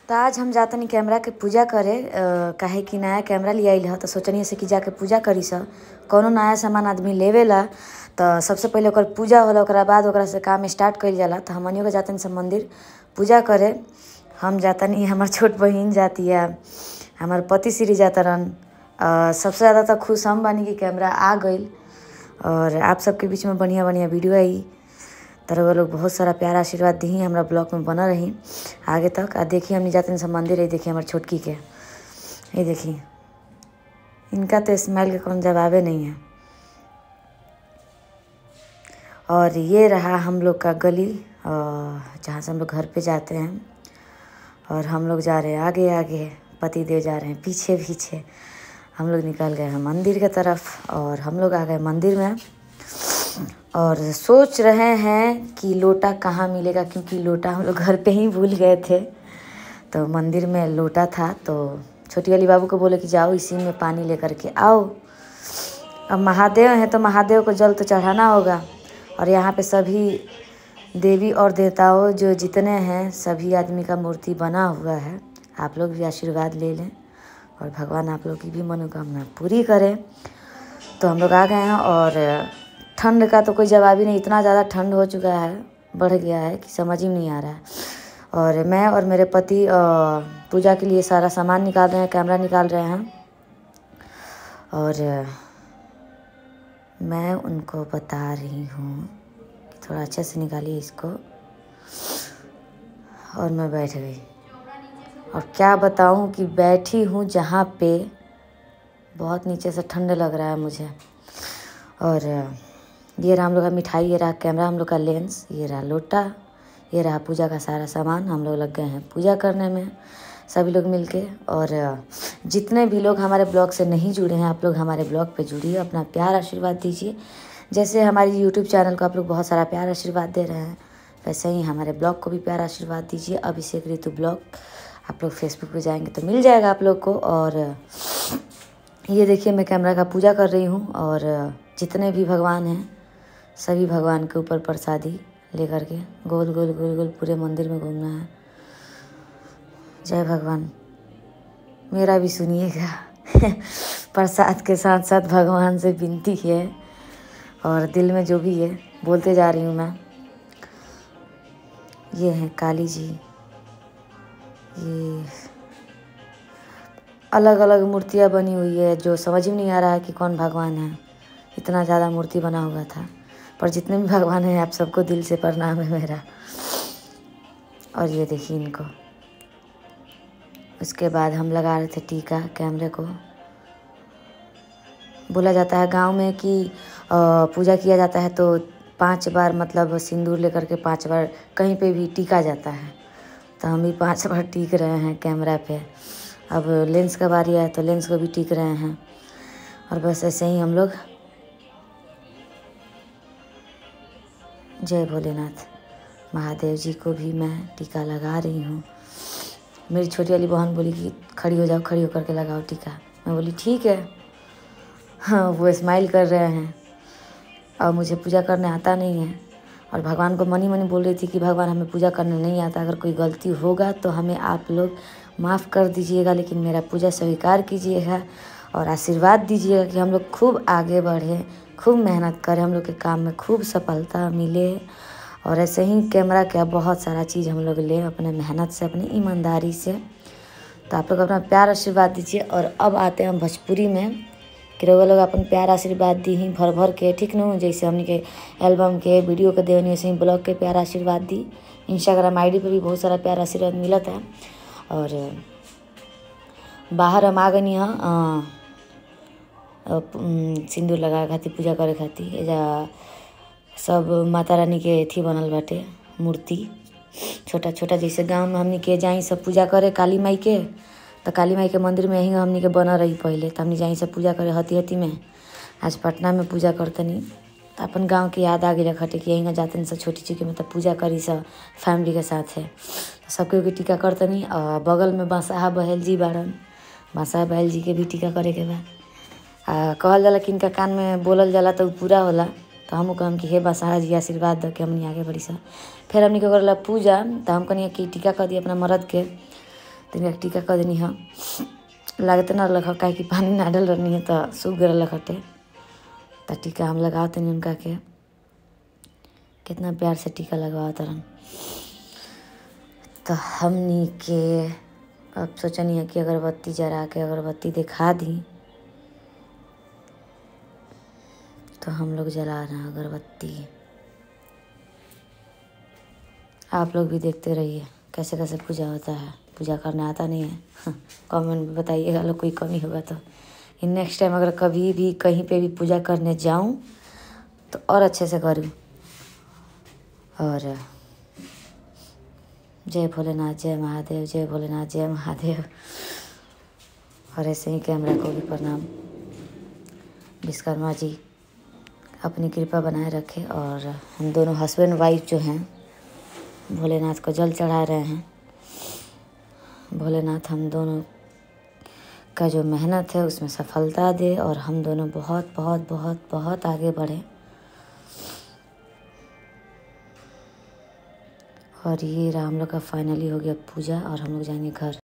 तो आज हम जातनी कैमरा के पूजा करे काहे कि नया कैमरा ले आइल ह तो सोचनी से कि जाके पूजा करी स। कौनो नया सामान आदमी लेवेला तो सबसे पहले ओकर पूजा होला, ओकरा बाद ओकरा से काम स्टार्ट कइल जाला। तो हमनियो के जातनी सब मंदिर पूजा करे। हम जातनी, हमर छोट बहिन जाती है, हमार पति श्री जातरन। सबसे ज़्यादा तो खुश हम बानी कि कैमरा आ गइल और आप सबके बीच में बढ़िया बढ़िया वीडियो आई। तरह लोग बहुत सारा प्यार आशीर्वाद दी हमरा ब्लॉग में बना रही आगे तक। देखिए हमने जाते हैं सब मंदिर है। देखिए हमारे छोटकी के, ये देखिए इनका तो स्माइल का कौन जवाबे नहीं है। और ये रहा हम लोग का गली जहाँ से हम लोग घर पे जाते हैं। और हम लोग जा रहे हैं आगे आगे, पति देव जा रहे हैं पीछे पीछे। हम लोग निकल गए हैं मंदिर की तरफ और हम लोग आ गए मंदिर में। और सोच रहे हैं कि लोटा कहाँ मिलेगा, क्योंकि लोटा हम लोग घर पे ही भूल गए थे। तो मंदिर में लोटा था तो छोटी वाली बाबू को बोले कि जाओ इसी में पानी लेकर के आओ। अब महादेव हैं तो महादेव को जल तो चढ़ाना होगा। और यहाँ पे सभी देवी और देवताओं जो जितने हैं सभी आदमी का मूर्ति बना हुआ है। आप लोग भी आशीर्वाद ले लें और भगवान आप लोग की भी मनोकामना पूरी करें। तो हम लोग आ गए हैं और ठंड का तो कोई जवाब ही नहीं। इतना ज़्यादा ठंड हो चुका है, बढ़ गया है कि समझ ही नहीं आ रहा है। और मैं और मेरे पति पूजा के लिए सारा सामान निकाल रहे हैं, कैमरा निकाल रहे हैं। और मैं उनको बता रही हूँ कि थोड़ा अच्छे से निकालिए इसको। और मैं बैठ गई और क्या बताऊँ कि बैठी हूँ जहाँ पे बहुत नीचे से ठंड लग रहा है मुझे। और ये रहा हम लोग का मिठाई, ये रहा कैमरा, हम लोग का लेंस, ये रहा लोटा, ये रहा पूजा का सारा सामान। हम लोग लग गए हैं पूजा करने में सभी लोग मिलके। और जितने भी लोग हमारे ब्लॉग से नहीं जुड़े हैं, आप लोग हमारे ब्लॉग पे जुड़िए, अपना प्यार आशीर्वाद दीजिए। जैसे हमारी यूट्यूब चैनल को आप लोग बहुत सारा प्यार आशीर्वाद दे रहे हैं, वैसे ही हमारे ब्लॉग को भी प्यार आशीर्वाद दीजिए। अभिषेक ऋतु ब्लॉग आप लोग फेसबुक पे जाएंगे तो मिल जाएगा आप लोग को। और ये देखिए मैं कैमरा का पूजा कर रही हूँ और जितने भी भगवान हैं सभी भगवान के ऊपर प्रसादी लेकर के गोल गोल गोल गोल पूरे मंदिर में घूमना है। जय भगवान, मेरा भी सुनिएगा। प्रसाद के साथ साथ भगवान से विनती है और दिल में जो भी है बोलते जा रही हूँ मैं। ये हैं काली जी, ये अलग अलग मूर्तियाँ बनी हुई है जो समझ में नहीं आ रहा है कि कौन भगवान है। इतना ज़्यादा मूर्ति बना हुआ था, पर जितने भी भगवान हैं आप सबको दिल से प्रणाम है मेरा। और ये देखिए इनको। उसके बाद हम लगा रहे थे टीका कैमरे को। बोला जाता है गांव में कि पूजा किया जाता है तो 5 बार मतलब सिंदूर लेकर के 5 बार कहीं पे भी टीका जाता है। तो हम भी 5 बार टीक रहे हैं कैमरा पे। अब लेंस का बारी आया तो लेंस को भी टीक रहे हैं। और बस ऐसे ही हम लोग। जय भोलेनाथ। महादेव जी को भी मैं टीका लगा रही हूँ। मेरी छोटी वाली बहन बोली कि खड़ी हो जाओ, खड़ी होकर के लगाओ टीका। मैं बोली ठीक है। हाँ, वो स्माइल कर रहे हैं। और मुझे पूजा करने आता नहीं है और भगवान को मनी मनी बोल रही थी कि भगवान हमें पूजा करने नहीं आता, अगर कोई गलती होगा तो हमें आप लोग माफ़ कर दीजिएगा, लेकिन मेरा पूजा स्वीकार कीजिएगा और आशीर्वाद दीजिएगा कि हम लोग खूब आगे बढ़ें, खूब मेहनत करें, हम लोग के काम में खूब सफलता मिले। और ऐसे ही कैमरा क्या बहुत सारा चीज़ हम लोग लें अपने मेहनत से, अपनी ईमानदारी से। तो आप लोग अपना प्यार आशीर्वाद दीजिए। और अब आते हैं हम भोजपुरी में कि रउआ लोग अपन प्यार आशीर्वाद दी ही भर भर के, ठीक न। जैसे हमने के एल्बम के वीडियो के देवनी वैसे ही ब्लॉग के प्यार आशीर्वाद दी। इंस्टाग्राम आईडी पे भी बहुत सारा प्यार आशीर्वाद मिला था। और बाहर हम आ गई यहाँ सिंदूर लगा खातिर, पूजा करे खातिर। एजा सब माता रानी के अथी बनल बाटे मूर्ति छोटा छोटा। जैसे गांव में हमनी के जाई सब पूजा करे काली माई के, तो काली माई के मंदिर में यहीं हमनी के बना रही पहले। तो हमनी जाई सब पूजा करे हती हती में। आज पटना में पूजा करतनी तो अपन गांव की याद आ गई खटे कि यहीं जाते सब छोटी चीज़ के मतलब पूजा करी सब फैमिली के साथ है। तो सबके टीका करतनी। और बगल में बसाहा बहल जी बाड़न, बसाहा बहल जी के भी टीका करे के बा। कहल जाला कि इनका कान में बोलल जाला तो पूरा होला। तो हम कहम कि हे बसाहा जी आशीर्वाद दे के हमनी आगे बढ़ी सा। फिर हमनी के करला पूजा। तो हम कहनी कि टीका कर दिए अपना मर्द के। तो इनका टीका कर देनी है। लागत ना लगा काहे कि पानी ना डाल रही है तो सूख गए लखटे, तो टीका हम लगाते नहीं उनका के। कितना प्यार से टीका लगवा तरन। तो हमनी के अब सोचनी है कि अगरबत्ती जरा के अगरबत्ती दिखा दी, तो हम लोग जला रहे हैं अगरबत्ती। आप लोग भी देखते रहिए कैसे कैसे पूजा होता है। पूजा करना आता नहीं है कमेंट में बताइएगा लोग, कोई कमी होगा तो। नेक्स्ट टाइम अगर कभी भी कहीं पे भी पूजा करने जाऊं तो और अच्छे से करूं। और जय भोलेनाथ, जय महादेव, जय भोलेनाथ, जय महादेव। और ऐसे ही कैमरा को भी प्रणाम। विश्वकर्मा जी अपनी कृपा बनाए रखे। और हम दोनों हस्बैंड वाइफ जो हैं भोलेनाथ को जल चढ़ा रहे हैं। भोलेनाथ हम दोनों का जो मेहनत है उसमें सफलता दे और हम दोनों बहुत बहुत बहुत बहुत आगे बढ़े। और ये हम लोग का फाइनली हो गया पूजा और हम लोग जाएंगे घर।